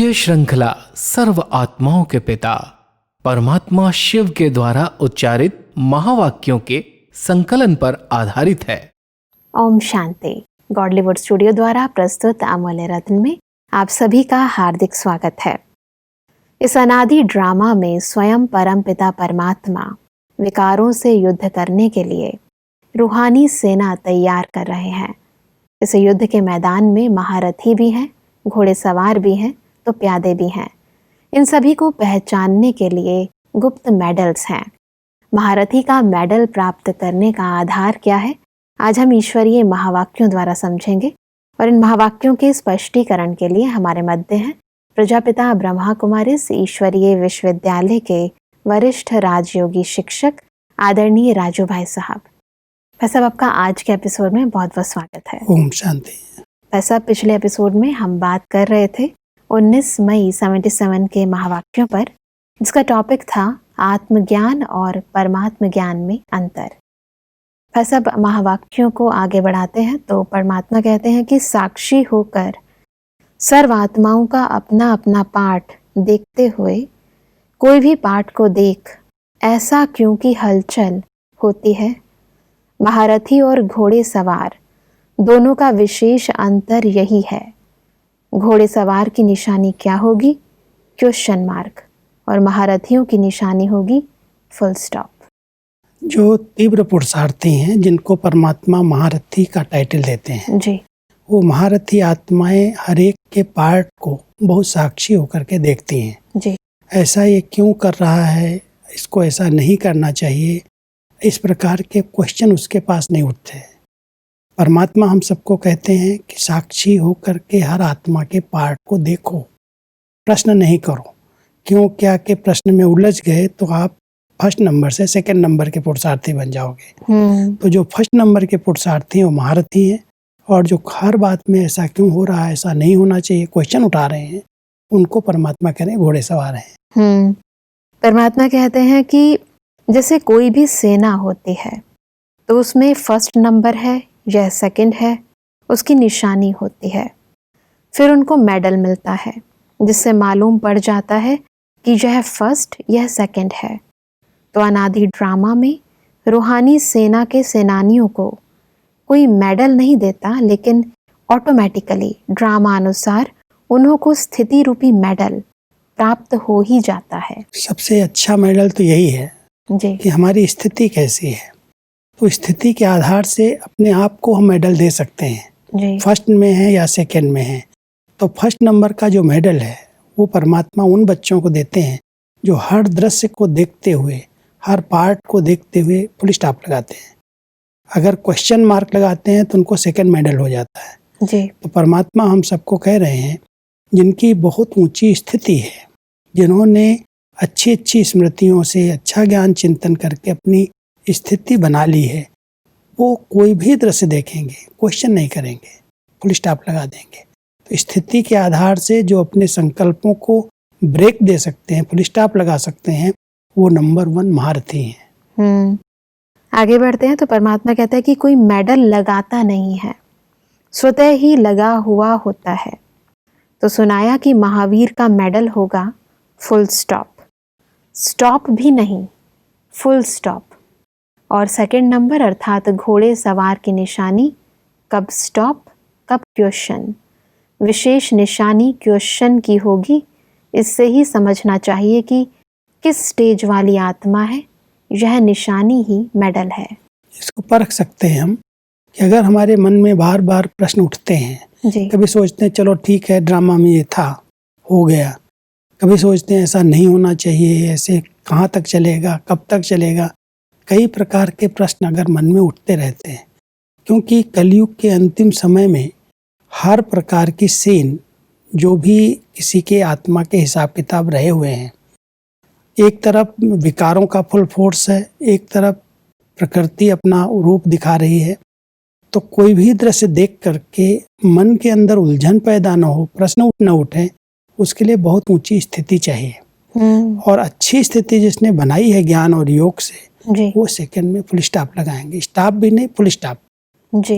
ये श्रृंखला सर्व आत्माओं के पिता परमात्मा शिव के द्वारा उच्चारित महावाक्यों के संकलन पर आधारित है। ओम शांति। गॉडलीवुड स्टूडियो द्वारा प्रस्तुत अमूल्य रत्न में आप सभी का हार्दिक स्वागत है। इस अनादि ड्रामा में स्वयं परम पिता परमात्मा विकारों से युद्ध करने के लिए रूहानी सेना तैयार कर रहे हैं। इस युद्ध के मैदान में महारथी भी हैं, घोड़ेसवार भी हैं, तो प्यादे भी हैं। इन सभी को पहचानने के लिए गुप्त मेडल्स हैं। महारथी का मेडल प्राप्त करने का आधार क्या है, आज हम ईश्वरीय महावाक्यों द्वारा समझेंगे। और इन महावाक्यों के स्पष्टीकरण के लिए हमारे मध्य हैं प्रजापिता ब्रह्मा कुमारिस ईश्वरीय विश्वविद्यालय के वरिष्ठ राजयोगी शिक्षक आदरणीय राजू भाई साहब। भाई साहब, आपका आज के एपिसोड में बहुत बहुत स्वागत है। ओम शांति। भाई साहब, पिछले एपिसोड में हम बात कर रहे थे 19 मई 77 के महावाक्यों पर, जिसका टॉपिक था आत्मज्ञान और परमात्म ज्ञान में अंतर। भाई साहब, महावाक्यों को आगे बढ़ाते हैं तो परमात्मा कहते हैं कि साक्षी होकर सर्व आत्माओं का अपना अपना पाठ देखते हुए कोई भी पाठ को देख ऐसा क्योंकि हलचल होती है। महारथी और घोड़े सवार दोनों का विशेष अंतर यही है। घोड़े सवार की निशानी क्या होगी? Question mark. और महारथियों की निशानी होगी फुल स्टॉप। जो तीव्र पुरुषार्थी हैं, जिनको परमात्मा महारथी का टाइटल देते हैं जी, वो महारथी आत्माएं हर एक के पार्ट को बहुत साक्षी होकर के देखती हैं जी। ऐसा ये क्यों कर रहा है, इसको ऐसा नहीं करना चाहिए, इस प्रकार के क्वेश्चन उसके पास नहीं उठते। परमात्मा हम सबको कहते हैं कि साक्षी होकर के हर आत्मा के पार्ट को देखो, प्रश्न नहीं करो। क्यों क्या के प्रश्न में उलझ गए तो आप फर्स्ट नंबर से सेकंड नंबर के पुरुषार्थी बन जाओगे। तो जो फर्स्ट नंबर के पुरुषार्थी हैं वो महारथी हैं, और जो हर बात में ऐसा क्यों हो रहा है, ऐसा नहीं होना चाहिए, क्वेश्चन उठा रहे हैं, उनको परमात्मा कह रहे हैं घोड़े सवार हैं। परमात्मा कहते हैं कि जैसे कोई भी सेना होती है तो उसमें फर्स्ट नंबर है या सेकंड है, उसकी निशानी होती है। फिर उनको मेडल मिलता है जिससे मालूम पड़ जाता है कि यह फर्स्ट यह सेकंड है। तो अनादि ड्रामा में रूहानी सेना के सेनानियों को कोई मेडल नहीं देता, लेकिन ऑटोमेटिकली ड्रामा अनुसार उन्हों को स्थिति रूपी मेडल प्राप्त हो ही जाता है। सबसे अच्छा मेडल तो यही है जी, कि हमारी स्थिति कैसी है। तो स्थिति के आधार से अपने आप को हम मेडल दे सकते हैं जी। फर्स्ट में है या सेकंड में है। तो फर्स्ट नंबर का जो मेडल है वो परमात्मा उन बच्चों को देते हैं जो हर दृश्य को देखते हुए, हर पार्ट को देखते हुए फुल स्टॉप लगाते हैं। अगर क्वेश्चन मार्क लगाते हैं तो उनको सेकंड मेडल हो जाता है जी। तो परमात्मा हम सबको कह रहे हैं जिनकी बहुत ऊंची स्थिति है, जिन्होंने अच्छी अच्छी स्मृतियों से अच्छा ज्ञान चिंतन करके अपनी स्थिति बना ली है, वो कोई भी दृश्य देखेंगे, क्वेश्चन नहीं करेंगे, फुल स्टॉप लगा देंगे। तो स्थिति के आधार से जो अपने संकल्पों को ब्रेक दे सकते हैं, फुल स्टॉप लगा सकते हैं, वो नंबर 1 महारथी हैं। आगे बढ़ते हैं तो परमात्मा कहता है कि कोई मेडल लगाता नहीं है, स्वतः ही लगा हुआ होता है। तो सुनाया कि महावीर का मेडल होगा फुल स्टॉप, स्टॉप भी नहीं, फुल स्टॉप। और सेकंड नंबर अर्थात घोड़े सवार की निशानी कब स्टॉप कब क्वेश्चन, विशेष निशानी क्वेश्चन की होगी। इससे ही समझना चाहिए कि किस स्टेज वाली आत्मा है, यह निशानी ही मेडल है। इसको परख सकते हैं हम कि अगर हमारे मन में बार बार प्रश्न उठते हैं जी, कभी सोचते हैं चलो ठीक है ड्रामा में ये था, हो गया, कभी सोचते हैं ऐसा नहीं होना चाहिए, ऐसे कहाँ तक चलेगा, कब तक चलेगा, कई प्रकार के प्रश्न अगर मन में उठते रहते हैं। क्योंकि कलयुग के अंतिम समय में हर प्रकार की सीन जो भी किसी के आत्मा के हिसाब किताब रहे हुए हैं, एक तरफ विकारों का फुल फोर्स है, एक तरफ प्रकृति अपना रूप दिखा रही है। तो कोई भी दृश्य देख करके मन के अंदर उलझन पैदा न हो, प्रश्न न उठे, उसके लिए बहुत ऊंची स्थिति चाहिए। और अच्छी स्थिति जिसने बनाई है ज्ञान और योग से जी, वो सेकंड में फुल स्टॉप लगाएंगे, स्टॉप भी नहीं, फुल स्टॉप जी।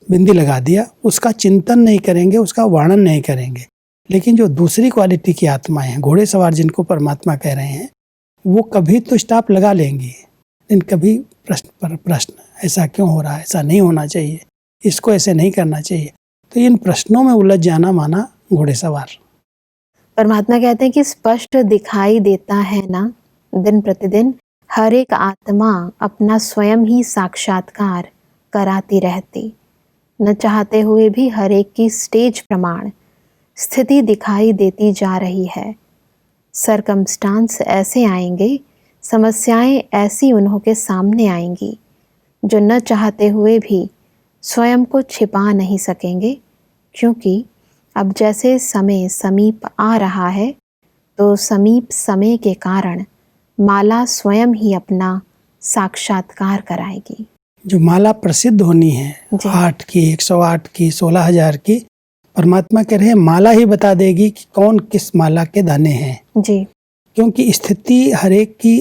बिंदी लगा दिया, उसका चिंतन नहीं करेंगे, उसका वर्णन नहीं करेंगे, लेकिन जो दूसरी क्वालिटी की आत्माएं हैं, घोड़े सवार जिनको परमात्मा कह रहे हैं, वो कभी तो स्टॉप लगा लेंगी, लेकिन कभी प्रश्न पर प्रश्न, ऐसा क्यों हो रहा है, ऐसा नहीं होना चाहिए, इसको ऐसे नहीं करना चाहिए। तो इन प्रश्नों में उलझ जाना माना घोड़े सवार। परमात्मा कहते हैं कि स्पष्ट दिखाई देता है ना, दिन प्रतिदिन हर एक आत्मा अपना स्वयं ही साक्षात्कार कराती रहती, न चाहते हुए भी हर एक की स्टेज प्रमाण स्थिति दिखाई देती जा रही है। सरकमस्टांस ऐसे आएंगे, समस्याएं ऐसी उन्हों के सामने आएंगी जो न चाहते हुए भी स्वयं को छिपा नहीं सकेंगे, क्योंकि अब जैसे समय समीप आ रहा है तो समीप समय के कारण माला स्वयं ही अपना साक्षात्कार कराएगी। जो माला प्रसिद्ध होनी है, 8 की, 108 की, 16,000 की, परमात्मा कह रहे हैं माला ही बता देगी कि कौन किस माला के दाने हैं जी। क्योंकि स्थिति हर एक की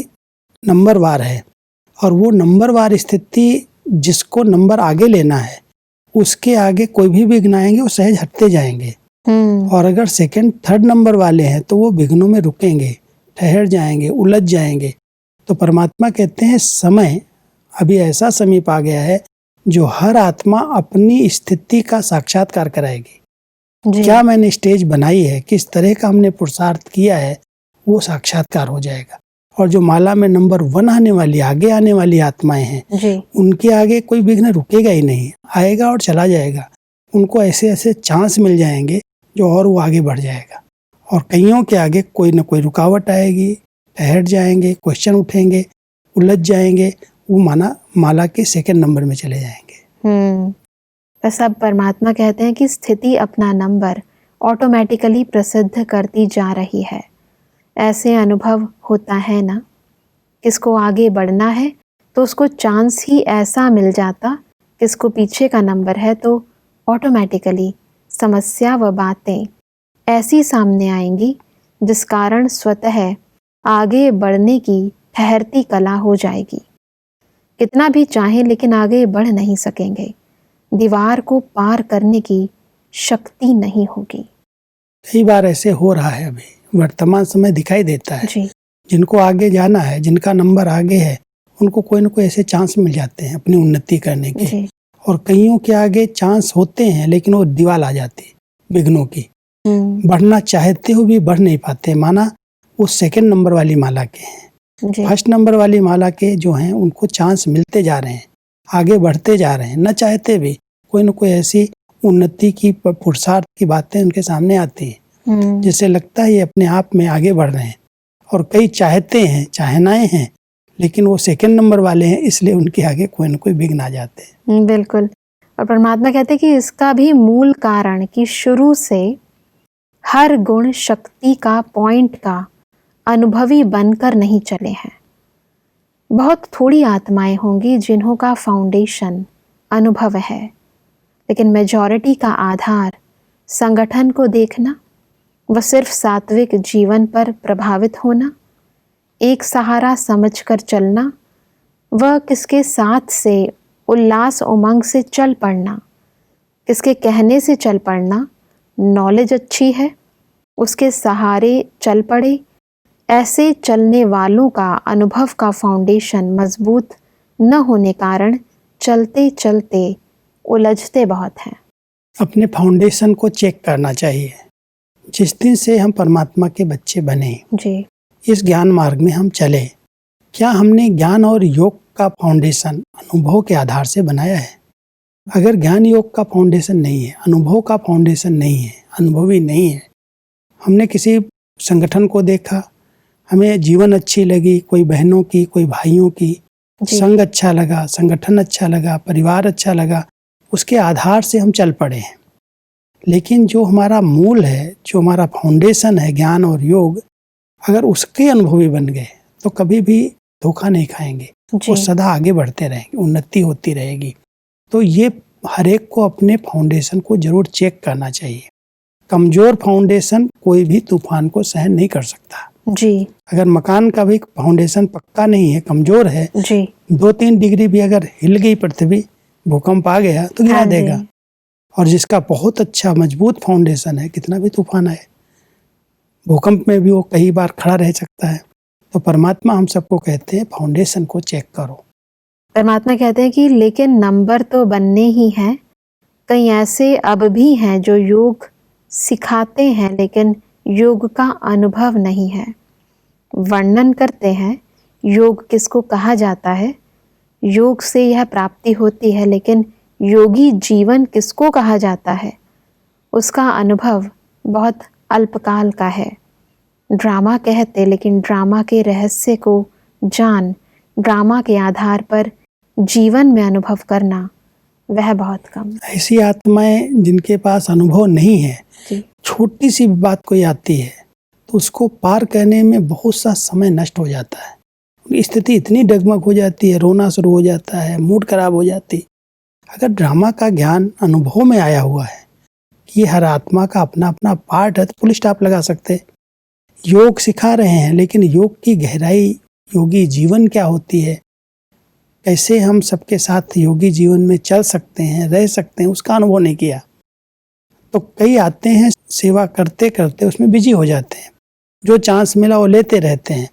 नंबरवार है, और वो नंबरवार स्थिति जिसको नंबर आगे लेना है उसके आगे कोई भी विघ्न आएंगे वो सहज हटते जाएंगे। और अगर सेकंड थर्ड नंबर वाले हैं तो वो विघ्नों में रुकेंगे, ठहर जाएंगे, उलझ जाएंगे। तो परमात्मा कहते हैं समय अभी ऐसा समीप आ गया है जो हर आत्मा अपनी स्थिति का साक्षात्कार कराएगी। क्या मैंने स्टेज बनाई है, किस तरह का हमने पुरुषार्थ किया है, वो साक्षात्कार हो जाएगा। और जो माला में नंबर 1 आने वाली, आगे आने वाली आत्माएं हैं, उनके आगे कोई विघ्न रुकेगा ही नहीं, आएगा और चला जाएगा। उनको ऐसे ऐसे चांस मिल जाएंगे जो और वो आगे बढ़ जाएगा। और कईयों के आगे कोई न कोई रुकावट आएगी, ठहर जाएंगे, क्वेश्चन उठेंगे, उलझ जाएंगे, वो माला के सेकंड नंबर में चले जाएंगे। बस अब परमात्मा कहते हैं कि स्थिति अपना नंबर ऑटोमेटिकली प्रसिद्ध करती जा रही है। ऐसे अनुभव होता है ना, किसको आगे बढ़ना है तो उसको चांस ही ऐसा मिल जाता, किसको पीछे का नंबर है तो ऑटोमेटिकली समस्या व बातें ऐसी सामने आएंगी जिस कारण स्वतः आगे बढ़ने की ठहरती कला हो जाएगी। कितना भी चाहें लेकिन आगे बढ़ नहीं सकेंगे, दीवार को पार करने की शक्ति नहीं होगी। कई बार ऐसे हो रहा है, अभी वर्तमान समय दिखाई देता है जी। जिनको आगे जाना है, जिनका नंबर आगे है, उनको कोई न कोई ऐसे चांस मिल जाते हैं अपनी उन्नति करने के जी। और कईयों के आगे चांस होते हैं लेकिन वो दीवार आ जाती है विघ्नों की। बढ़ना चाहते हुए भी बढ़ नहीं पाते, माना वो सेकंड नंबर वाली माला के हैं। फर्स्ट नंबर वाली माला के जो हैं उनको चांस मिलते जा रहे हैं, आगे बढ़ते जा रहे हैं, न चाहते भी कोई न कोई ऐसी उन्नति की पुरुषार्थ की बातें उनके सामने आती है जिससे लगता है ये अपने आप में आगे बढ़ रहे हैं। और कई चाहते हैं, चाहनाएं हैं, लेकिन वो सेकंड नंबर वाले हैं, इसलिए उनके आगे कोई न कोई विघ्न आ जाते हैं। बिल्कुल। और परमात्मा कहते हैं कि इसका भी मूल कारण कि शुरू से हर गुण शक्ति का पॉइंट का अनुभवी बनकर नहीं चले हैं। बहुत थोड़ी आत्माएं होंगी जिन्हों का फाउंडेशन अनुभव है, लेकिन मेजॉरिटी का आधार संगठन को देखना, वह सिर्फ सात्विक जीवन पर प्रभावित होना, एक सहारा समझकर चलना, वह किसके साथ से उल्लास उमंग से चल पड़ना, किसके कहने से चल पड़ना, नॉलेज अच्छी है उसके सहारे चल पड़े। ऐसे चलने वालों का अनुभव का फाउंडेशन मजबूत न होने कारण चलते चलते उलझते बहुत हैं। अपने फाउंडेशन को चेक करना चाहिए। जिस दिन से हम परमात्मा के बच्चे बने जी, इस ज्ञान मार्ग में हम चले, क्या हमने ज्ञान और योग का फाउंडेशन अनुभव के आधार से बनाया है? अगर ज्ञान योग का फाउंडेशन नहीं है, अनुभव का फाउंडेशन नहीं है, अनुभवी नहीं है, हमने किसी संगठन को देखा, हमें जीवन अच्छी लगी, कोई बहनों की, कोई भाइयों की, संग अच्छा लगा, संगठन अच्छा लगा, परिवार अच्छा लगा, उसके आधार से हम चल पड़े हैं। लेकिन जो हमारा मूल है, जो हमारा फाउंडेशन है ज्ञान और योग, अगर उसके अनुभवी बन गए तो कभी भी धोखा नहीं खाएंगे, वो सदा आगे बढ़ते रहेंगे, उन्नति होती रहेगी। तो ये हर एक को अपने फाउंडेशन को जरूर चेक करना चाहिए। कमजोर फाउंडेशन कोई भी तूफान को सहन नहीं कर सकता जी। अगर मकान का भी फाउंडेशन पक्का नहीं है, कमजोर है जी, 2-3 डिग्री भी अगर हिल गई पृथ्वी, भूकंप आ गया तो गिरा देगा। और जिसका बहुत अच्छा मजबूत फाउंडेशन है, कितना भी तूफान आए भूकंप में भी वो कई बार खड़ा रह सकता है। तो परमात्मा हम सबको कहते हैं फाउंडेशन को चेक करो। परमात्मा कहते हैं कि लेकिन नंबर तो बनने ही हैं। कई ऐसे अब भी हैं जो योग सिखाते हैं लेकिन योग का अनुभव नहीं है। वर्णन करते हैं योग किसको कहा जाता है, योग से यह प्राप्ति होती है, लेकिन योगी जीवन किसको कहा जाता है, उसका अनुभव बहुत अल्पकाल का है। ड्रामा कहते, लेकिन ड्रामा के रहस्य को जान ड्रामा के आधार पर जीवन में अनुभव करना वह बहुत कम। ऐसी आत्माएं जिनके पास अनुभव नहीं है, जी। छोटी सी भी बात कोई आती है तो उसको पार करने में बहुत सा समय नष्ट हो जाता है। उनकी स्थिति इतनी डगमग हो जाती है, रोना शुरू हो जाता है, मूड खराब हो जाती है। अगर ड्रामा का ज्ञान अनुभव में आया हुआ है कि ये हर आत्मा का अपना अपना पार्ट है, तो फुल स्टॉप लगा सकते। योग सिखा रहे हैं लेकिन योग की गहराई, योगी जीवन क्या होती है, कैसे हम सबके साथ योगी जीवन में चल सकते हैं, रह सकते हैं, उसका अनुभव नहीं किया। तो कई आते हैं, सेवा करते करते उसमें बिजी हो जाते हैं, जो चांस मिला वो लेते रहते हैं,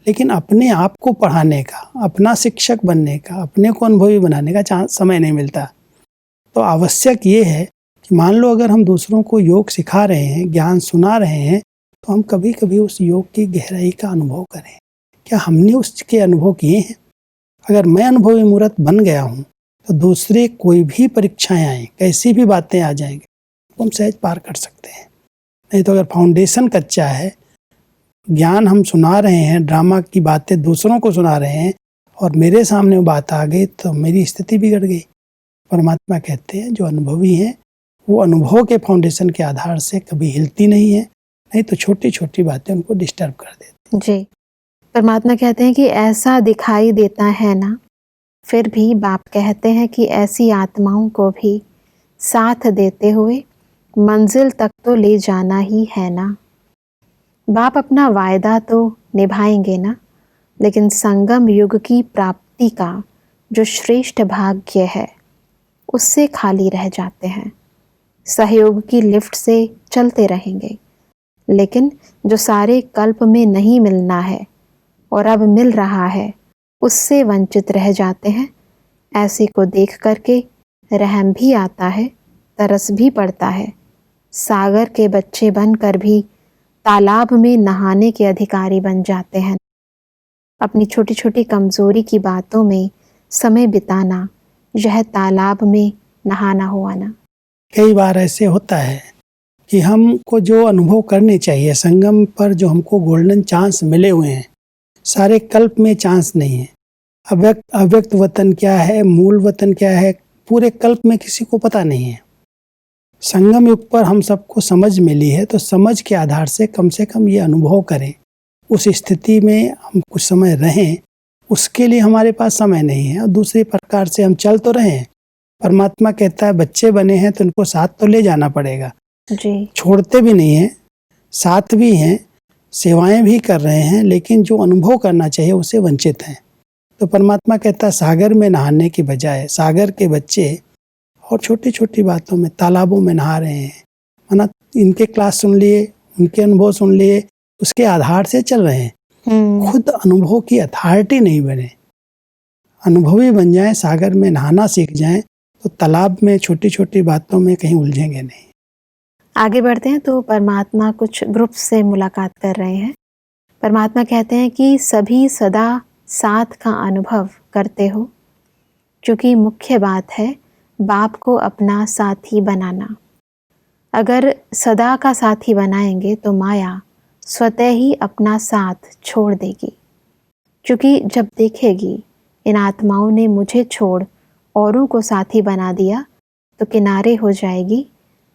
लेकिन अपने आप को पढ़ाने का, अपना शिक्षक बनने का, अपने को अनुभवी बनाने का चांस समय नहीं मिलता। तो आवश्यक ये है कि मान लो अगर हम दूसरों को योग सिखा रहे हैं, ज्ञान सुना रहे हैं, तो हम कभी कभी उस योग की गहराई का अनुभव करें। क्या हमने उसके अनुभव किए हैं? अगर मैं अनुभवी मूर्त बन गया हूँ तो दूसरे कोई भी परीक्षाएं आए, कैसी भी बातें आ जाएंगे, तो हम सहज पार कर सकते हैं। नहीं तो अगर फाउंडेशन कच्चा है, ज्ञान हम सुना रहे हैं, ड्रामा की बातें दूसरों को सुना रहे हैं और मेरे सामने वो बात आ गई तो मेरी स्थिति बिगड़ गई। परमात्मा कहते हैं जो अनुभवी हैं वो अनुभव के फाउंडेशन के आधार से कभी हिलती नहीं है, नहीं तो छोटी छोटी बातें उनको डिस्टर्ब कर देती। जी। परमात्मा कहते हैं कि ऐसा दिखाई देता है ना, फिर भी बाप कहते हैं कि ऐसी आत्माओं को भी साथ देते हुए मंजिल तक तो ले जाना ही है ना। बाप अपना वायदा तो निभाएंगे ना, लेकिन संगम युग की प्राप्ति का जो श्रेष्ठ भाग्य है उससे खाली रह जाते हैं। सहयोग की लिफ्ट से चलते रहेंगे, लेकिन जो सारे कल्प में नहीं मिलना है और अब मिल रहा है उससे वंचित रह जाते हैं। ऐसे को देख करके रहम भी आता है, तरस भी पड़ता है। सागर के बच्चे बनकर भी तालाब में नहाने के अधिकारी बन जाते हैं। अपनी छोटी छोटी कमजोरी की बातों में समय बिताना, यह तालाब में नहाना हुआ ना। कई बार ऐसे होता है कि हमको जो अनुभव करने चाहिए संगम पर, जो हमको गोल्डन चांस मिले हुए हैं, सारे कल्प में चांस नहीं है। अव्यक्त वतन क्या है, मूल वतन क्या है, पूरे कल्प में किसी को पता नहीं है। संगम युग पर हम सबको समझ मिली है, तो समझ के आधार से कम ये अनुभव करें, उस स्थिति में हम कुछ समय रहें। उसके लिए हमारे पास समय नहीं है और दूसरे प्रकार से हम चल तो रहें। परमात्मा कहता है बच्चे बने हैं तो उनको साथ तो ले जाना पड़ेगा जी। छोड़ते भी नहीं हैं, साथ भी हैं, सेवाएं भी कर रहे हैं, लेकिन जो अनुभव करना चाहिए उससे वंचित हैं। तो परमात्मा कहता है सागर में नहाने की बजाय सागर के बच्चे और छोटी छोटी बातों में तालाबों में नहा रहे हैं। माना इनके क्लास सुन लिए, उनके अनुभव सुन लिए, उसके आधार से चल रहे हैं। खुद अनुभव की अथॉरिटी नहीं बने, अनुभवी बन जाएं, सागर में नहाना सीख जाएं, तो तालाब में छोटी छोटी बातों में कहीं उलझेंगे नहीं। आगे बढ़ते हैं तो परमात्मा कुछ ग्रुप से मुलाकात कर रहे हैं। परमात्मा कहते हैं कि सभी सदा साथ का अनुभव करते हो, क्योंकि मुख्य बात है बाप को अपना साथी बनाना। अगर सदा का साथी बनाएंगे तो माया स्वतः ही अपना साथ छोड़ देगी, क्योंकि जब देखेगी इन आत्माओं ने मुझे छोड़ औरों को साथी बना दिया तो किनारे हो जाएगी।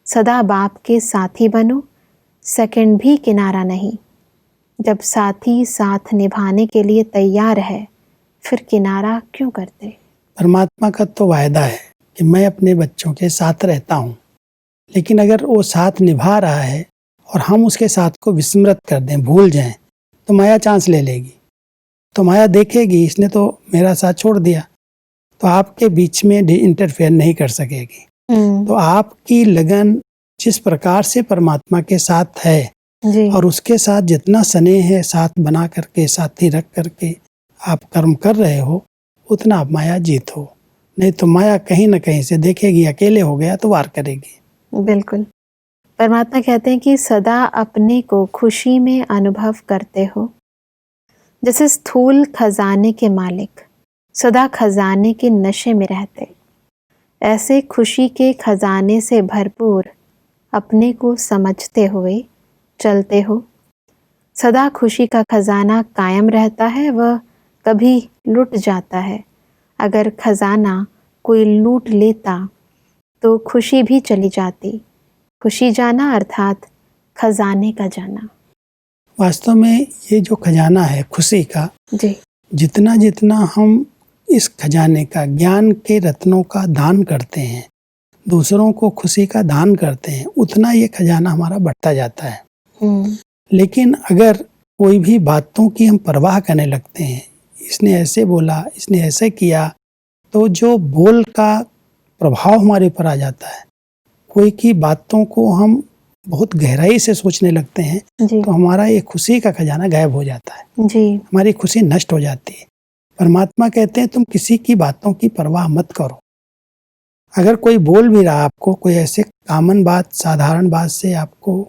सदा बाप के साथी बनो, सेकंड भी किनारा नहीं। जब साथी साथ निभाने के लिए तैयार है, फिर किनारा क्यों करते? परमात्मा का तो वायदा है कि मैं अपने बच्चों के साथ रहता हूँ, लेकिन अगर वो साथ निभा रहा है और हम उसके साथ को विस्मृत कर दें, भूल जाएं, तो माया चांस ले लेगी। तो माया देखेगी इसने तो मेरा साथ छोड़ दिया, तो आपके बीच में इंटरफेयर नहीं कर सकेगी। तो आपकी लगन जिस प्रकार से परमात्मा के साथ है, जी। और उसके साथ जितना स्नेह है, साथ बना करके, साथी रख करके आप कर्म कर रहे हो, उतना आप माया जीतो। नहीं तो माया कहीं ना कहीं से देखेगी, अकेले हो गया तो वार करेगी। बिल्कुल। परमात्मा कहते हैं कि सदा अपने को खुशी में अनुभव करते हो, जैसे स्थूल खजाने के मालिक सदा खजाने के नशे में रहते, ऐसे खुशी के खजाने से भरपूर अपने को समझते हुए चलते हो। सदा खुशी का खजाना कायम रहता है, वह कभी लुट जाता है। अगर खजाना कोई लूट लेता तो खुशी भी चली जाती। खुशी जाना अर्थात खजाने का जाना। वास्तव में ये जो खजाना है खुशी का, जी। जितना जितना हम इस खजाने का, ज्ञान के रत्नों का दान करते हैं, दूसरों को खुशी का दान करते हैं, उतना ये खजाना हमारा बढ़ता जाता है। लेकिन अगर कोई भी बातों की हम परवाह करने लगते हैं, इसने ऐसे बोला, इसने ऐसे किया, तो जो बोल का प्रभाव हमारे ऊपर आ जाता है, कोई की बातों को हम बहुत गहराई से सोचने लगते हैं, तो हमारा ये खुशी का खजाना गायब हो जाता है। जी। हमारी खुशी नष्ट हो जाती है। परमात्मा कहते हैं तुम किसी की बातों की परवाह मत करो। अगर कोई बोल भी रहा आपको, कोई ऐसे कॉमन बात, साधारण बात से आपको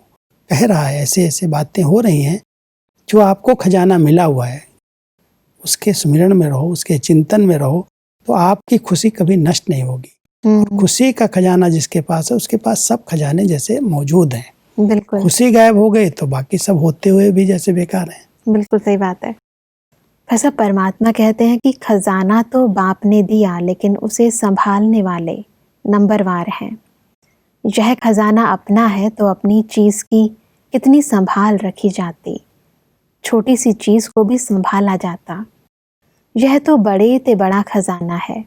कह रहा है, ऐसे ऐसे बातें हो रही हैं, जो आपको खजाना मिला हुआ है, उसके स्मरण में रहो, उसके चिंतन में रहो, तो आपकी खुशी कभी नष्ट नहीं होगी। खुशी का खजाना जिसके पास है, उसके पास सब खजाने जैसे मौजूद हैं। बिल्कुल। खुशी गायब हो गई तो बाकी सब होते हुए भी जैसे बेकार हैं। बिल्कुल सही बात है। ऐसा परमात्मा कहते हैं कि खजाना तो बाप ने दिया, लेकिन उसे संभालने वाले नंबरवार हैं। यह खजाना अपना है तो अपनी चीज की कितनी संभाल रखी जाती, छोटी सी चीज को भी संभाला जाता। यह तो बड़े ते बड़ा खजाना है,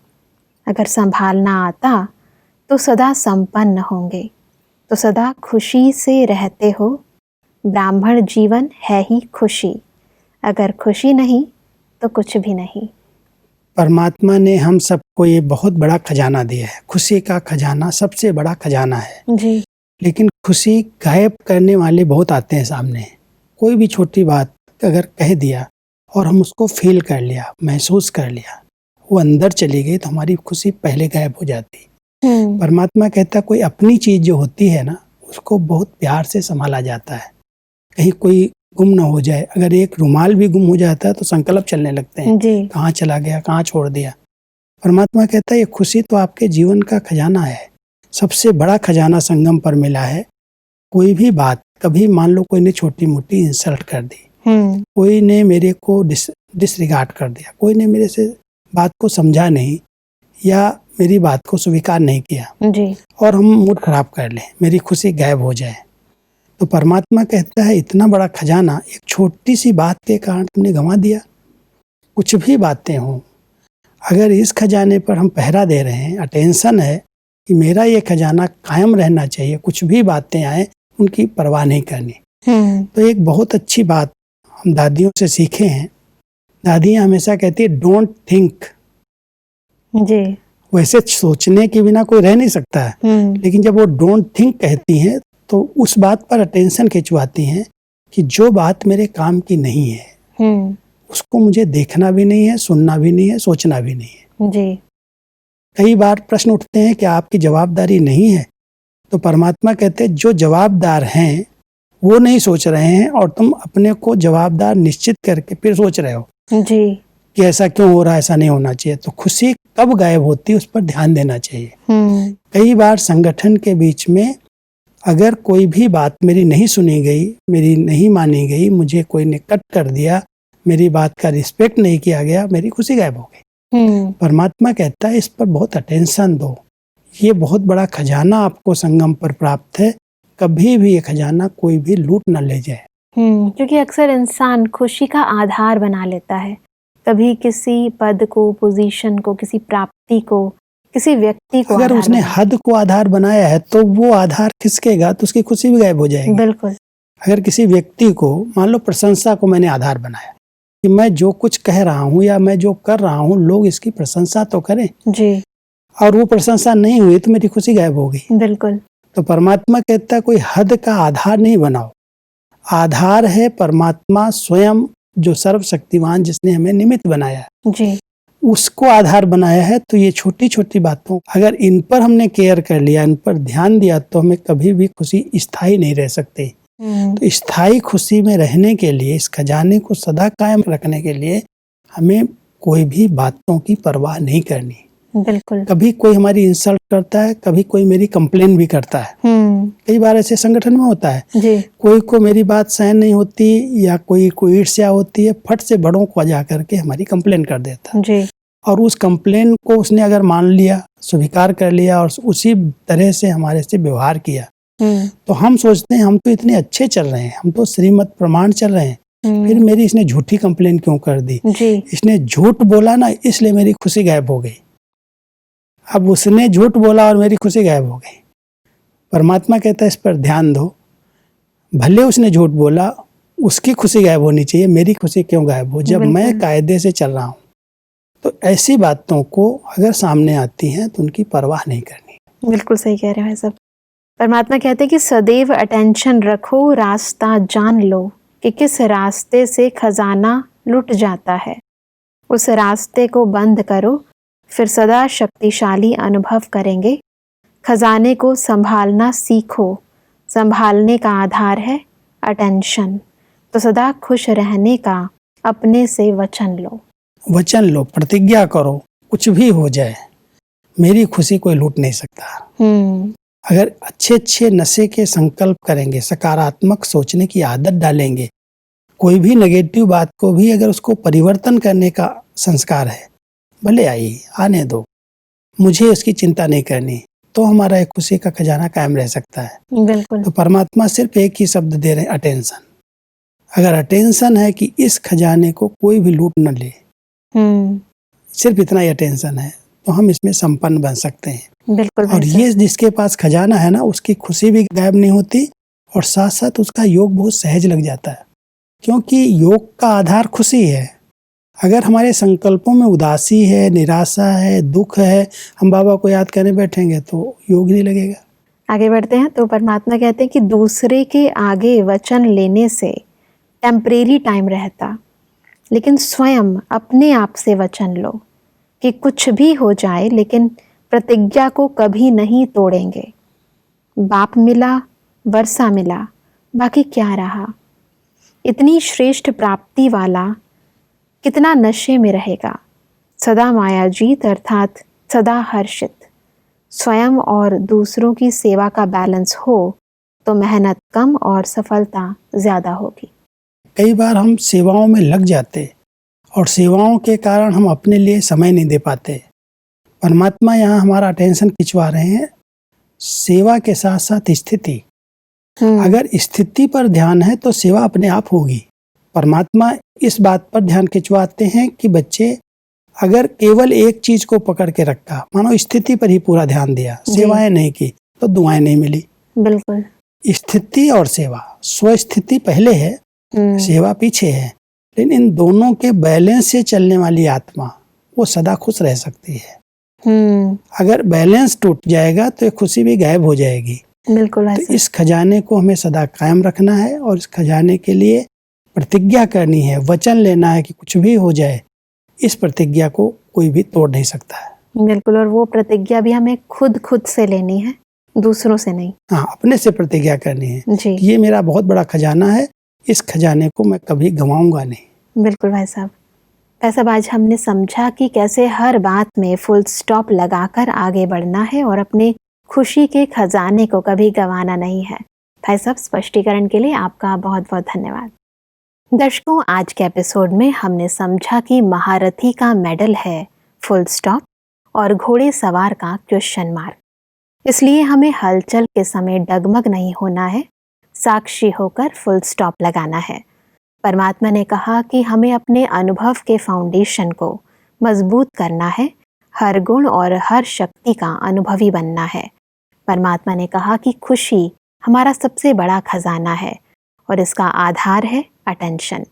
अगर संभालना आता तो सदा संपन्न होंगे, तो सदा खुशी से रहते हो। ब्राह्मण जीवन है ही खुशी, अगर खुशी नहीं तो कुछ भी नहीं। परमात्मा ने हम सबको ये बहुत बड़ा खजाना दिया है। खुशी का खजाना सबसे बड़ा खजाना है जी। लेकिन खुशी गायब करने वाले बहुत आते हैं सामने। कोई भी छोटी बात अगर कह दिया और हम उसको फील कर लिया, महसूस कर लिया, वो अंदर चली गई, तो हमारी खुशी पहले गायब हो जाती। परमात्मा कहता कोई अपनी चीज जो होती है ना, उसको बहुत प्यार से संभाला जाता है, कहीं कोई गुम ना हो जाए। अगर एक रुमाल भी गुम हो जाता है तो संकल्प चलने लगते हैं, कहाँ चला गया, कहाँ छोड़ दिया। परमात्मा कहता है ये खुशी तो आपके जीवन का खजाना है, सबसे बड़ा खजाना संगम पर मिला है। कोई भी बात, कभी मान लो कोई ने छोटी मोटी इंसल्ट कर दी, कोई ने मेरे को डिसरिगार्ड कर दिया, कोई ने मेरे से बात को समझा नहीं या मेरी बात को स्वीकार नहीं किया जी। और हम मूड खराब कर लें, मेरी खुशी गायब हो जाए, तो परमात्मा कहता है इतना बड़ा खजाना एक छोटी सी बात के कारण तुमने गंवा दिया। कुछ भी बातें हों, अगर इस खजाने पर हम पहरा दे रहे हैं, अटेंशन है कि मेरा ये खजाना कायम रहना चाहिए, कुछ भी बातें आए उनकी परवाह नहीं करनी। तो एक बहुत अच्छी बात हम दादियों से सीखे हैं। दादियाँ हमेशा कहती है डोंट थिंक। जी। वैसे सोचने के बिना कोई रह नहीं सकता है, लेकिन जब वो डोंट थिंक कहती हैं तो उस बात पर अटेंशन खिंचवाती हैं कि जो बात मेरे काम की नहीं है उसको मुझे देखना भी नहीं है, सुनना भी नहीं है, सोचना भी नहीं है। जी। कई बार प्रश्न उठते हैं कि आपकी जवाबदारी नहीं है, तो परमात्मा कहते हैं जो जवाबदार हैं वो नहीं सोच रहे हैं और तुम अपने को जवाबदार निश्चित करके फिर सोच रहे हो जी। कि ऐसा क्यों हो रहा है, ऐसा नहीं होना चाहिए। तो खुशी कब गायब होती है उस पर ध्यान देना चाहिए। कई बार संगठन के बीच में अगर कोई भी बात मेरी नहीं सुनी गई, मेरी नहीं मानी गई, मुझे कोई ने कट कर दिया, मेरी बात का रिस्पेक्ट नहीं किया गया, मेरी खुशी गायब हो गई। परमात्मा कहता है इस पर बहुत अटेंशन दो, ये बहुत बड़ा खजाना आपको संगम पर प्राप्त है, कभी भी ये खजाना कोई भी लूट न ले जाए। क्योंकि अक्सर इंसान खुशी का आधार बना लेता है, कभी किसी पद को, पोजीशन को, किसी प्राप्ति को, किसी व्यक्ति को। अगर उसने हद को आधार बनाया है तो वो आधार खिसकेगा तो उसकी खुशी भी गायब हो जाएगी। बिल्कुल। अगर किसी व्यक्ति को, मान लो प्रशंसा को मैंने आधार बनाया कि मैं जो कुछ कह रहा हूँ या मैं जो कर रहा हूँ लोग इसकी प्रशंसा तो करें जी, और वो प्रशंसा नहीं हुई तो मेरी खुशी गायब हो गई। बिल्कुल। तो परमात्मा कहता है कोई हद का आधार नहीं बनाओ, आधार है परमात्मा स्वयं, जो सर्वशक्तिमान, जिसने हमें निमित्त बनाया है, जी। उसको आधार बनाया है। तो ये छोटी छोटी बातों, अगर इन पर हमने केयर कर लिया, इन पर ध्यान दिया, तो हमें कभी भी खुशी स्थायी नहीं रह सकती। तो स्थायी खुशी में रहने के लिए, इस खजाने को सदा कायम रखने के लिए, हमें कोई भी बातों की परवाह नहीं करनी। बिल्कुल। कभी कोई हमारी इंसल्ट करता है, कभी कोई मेरी कंप्लेन भी करता है। कई बार ऐसे संगठन में होता है, जी। कोई को मेरी बात सहन नहीं होती या कोई ईर्ष्या होती है, फट से बड़ों को जा करके हमारी कंप्लेन कर देता है। जी। और उस कंप्लेन को उसने अगर मान लिया, स्वीकार कर लिया और उसी तरह से हमारे से व्यवहार किया, तो हम सोचते हैं हम तो इतने अच्छे चल रहे हैं, हम तो श्रीमत प्रमाण चल रहे हैं, फिर मेरी इसने झूठी कंप्लेन क्यों कर दी? जी। इसने झूठ बोला ना, इसलिए मेरी खुशी गायब हो गई। अब उसने झूठ बोला और मेरी खुशी गायब हो गई। परमात्मा कहता है इस पर ध्यान दो, भले उसने झूठ बोला, उसकी खुशी गायब होनी चाहिए, मेरी खुशी क्यों गायब हो, जब मैं कायदे से चल रहा हूँ। तो ऐसी बातों को अगर सामने आती हैं तो उनकी परवाह नहीं करनी। बिल्कुल सही कह रहे हैं सब। परमात्मा कहते हैं कि सदैव अटेंशन रखो, रास्ता जान लो कि किस रास्ते से खजाना लुट जाता है। उस रास्ते को बंद करो, फिर सदा शक्तिशाली अनुभव करेंगे। खजाने को संभालना सीखो, संभालने का आधार है अटेंशन। तो सदा खुश रहने का अपने से वचन लो। वचन लो, प्रतिज्ञा करो, कुछ भी हो जाए मेरी खुशी कोई लूट नहीं सकता। अगर अच्छे अच्छे नशे के संकल्प करेंगे, सकारात्मक सोचने की आदत डालेंगे, कोई भी नेगेटिव बात को भी अगर उसको परिवर्तन करने का संस्कार है, भले आइए आने दो, मुझे उसकी चिंता नहीं करनी, तो हमारा एक खुशी का खजाना कायम रह सकता है। बिल्कुल। तो परमात्मा सिर्फ एक ही शब्द दे रहे हैं, अटेंशन। अगर अटेंशन है कि इस खजाने को कोई भी लूट न ले, सिर्फ इतना ही अटेंशन है, तो हम इसमें संपन्न बन सकते हैं। बिल्कुल। और ये जिसके पास खजाना है ना, उसकी खुशी भी गायब नहीं होती और साथ साथ उसका योग बहुत सहज लग जाता है, क्योंकि योग का आधार खुशी है। अगर हमारे संकल्पों में उदासी है, निराशा है, दुख है, हम बाबा को याद करने बैठेंगे तो योग नहीं लगेगा। आगे बढ़ते हैं तो परमात्मा कहते हैं कि दूसरे के आगे वचन लेने से टेम्परेरी टाइम रहता, लेकिन स्वयं अपने आप से वचन लो कि कुछ भी हो जाए लेकिन प्रतिज्ञा को कभी नहीं तोड़ेंगे। बाप मिला, वर्षा मिला, बाकी क्या रहा। इतनी श्रेष्ठ प्राप्ति वाला कितना नशे में रहेगा। सदा मायाजीत अर्थात सदा हर्षित। स्वयं और दूसरों की सेवा का बैलेंस हो तो मेहनत कम और सफलता ज़्यादा होगी। कई बार हम सेवाओं में लग जाते और सेवाओं के कारण हम अपने लिए समय नहीं दे पाते। परमात्मा यहाँ हमारा अटेंशन खिंचवा रहे हैं, सेवा के साथ साथ स्थिति। अगर स्थिति पर ध्यान है तो सेवा अपने आप होगी। परमात्मा इस बात पर ध्यान खिंचवाते हैं कि बच्चे अगर केवल एक चीज को पकड़ के रखा, मानो स्थिति पर ही पूरा ध्यान दिया, सेवाएं नहीं की, तो दुआएं नहीं मिली। बिल्कुल। स्थिति और सेवा, स्वस्थिति पहले है, सेवा पीछे है, लेकिन इन दोनों के बैलेंस से चलने वाली आत्मा वो सदा खुश रह सकती है। अगर बैलेंस टूट जाएगा तो खुशी भी गायब हो जाएगी। बिल्कुल। तो इस खजाने को हमें सदा कायम रखना है और इस खजाने के लिए प्रतिज्ञा करनी है, वचन लेना है कि कुछ भी हो जाए इस प्रतिज्ञा को कोई भी तोड़ नहीं सकता है। बिल्कुल। और वो प्रतिज्ञा भी हमें खुद से लेनी है, दूसरों से नहीं। हाँ, अपने से प्रतिज्ञा करनी है जी। कि ये मेरा बहुत बड़ा खजाना है, इस खजाने को मैं कभी गंवाऊंगा नहीं। बिल्कुल भाई साहब। भाई साहब, आज हमने समझा कि कैसे हर बात में फुल स्टॉप लगाकर आगे बढ़ना है और अपने खुशी के खजाने को कभी गंवाना नहीं है। भाई साहब, स्पष्टीकरण के लिए आपका बहुत बहुत धन्यवाद। दर्शकों, आज के एपिसोड में हमने समझा कि महारथी का मेडल है फुल स्टॉप और घोड़े सवार का क्वेश्चन मार्क। इसलिए हमें हलचल के समय डगमग नहीं होना है, साक्षी होकर फुल स्टॉप लगाना है। परमात्मा ने कहा कि हमें अपने अनुभव के फाउंडेशन को मजबूत करना है, हर गुण और हर शक्ति का अनुभवी बनना है। परमात्मा ने कहा कि खुशी हमारा सबसे बड़ा खजाना है और इसका आधार है अटेंशन।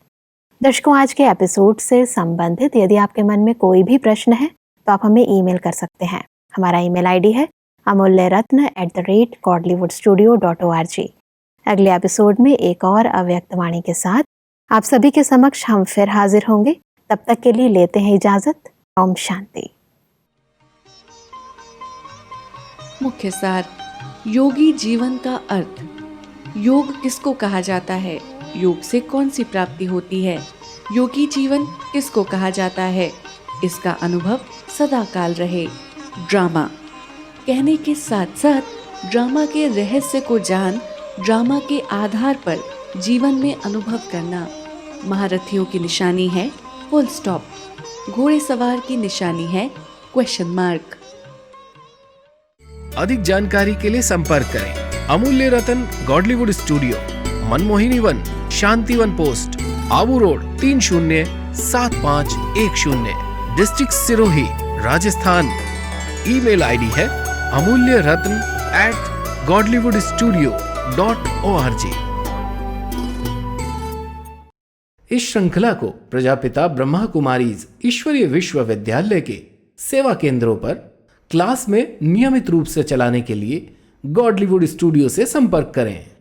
दर्शकों, आज के एपिसोड से संबंधित यदि आपके मन में कोई भी प्रश्न है तो आप हमें ईमेल कर सकते हैं। हमारा ईमेल आईडी है amulyaratna@godlywoodstudio.org। अगले एपिसोड में एक और अव्यक्त वाणी के साथ आप सभी के समक्ष हम फिर हाजिर होंगे। तब तक के लिए लेते हैं इजाजत। ओम शांति। मुख्य सार, योगी जीवन का अर्थ। योग किसको कहा जाता है? योग से कौन सी प्राप्ति होती है? योगी जीवन किसको कहा जाता है? इसका अनुभव सदा काल रहे। ड्रामा कहने के साथ साथ ड्रामा के रहस्य को जान ड्रामा के आधार पर जीवन में अनुभव करना। महारथियों की निशानी है फुल स्टॉप, घोड़े सवार की निशानी है क्वेश्चन मार्क। अधिक जानकारी के लिए संपर्क करें Amulya Ratan Godlywood Studio, Manmohini Van, Shantivan post, Abu road 307510, district Sirohi, Rajasthan. Email ID है amulyaratn@godlywoodstudio.org। इस श्रृंखला को प्रजापिता ब्रह्मा कुमारीज ईश्वरीय विश्वविद्यालय के सेवा केंद्रों पर क्लास में नियमित रूप से चलाने के लिए गॉडलीवुड स्टूडियो से संपर्क करें।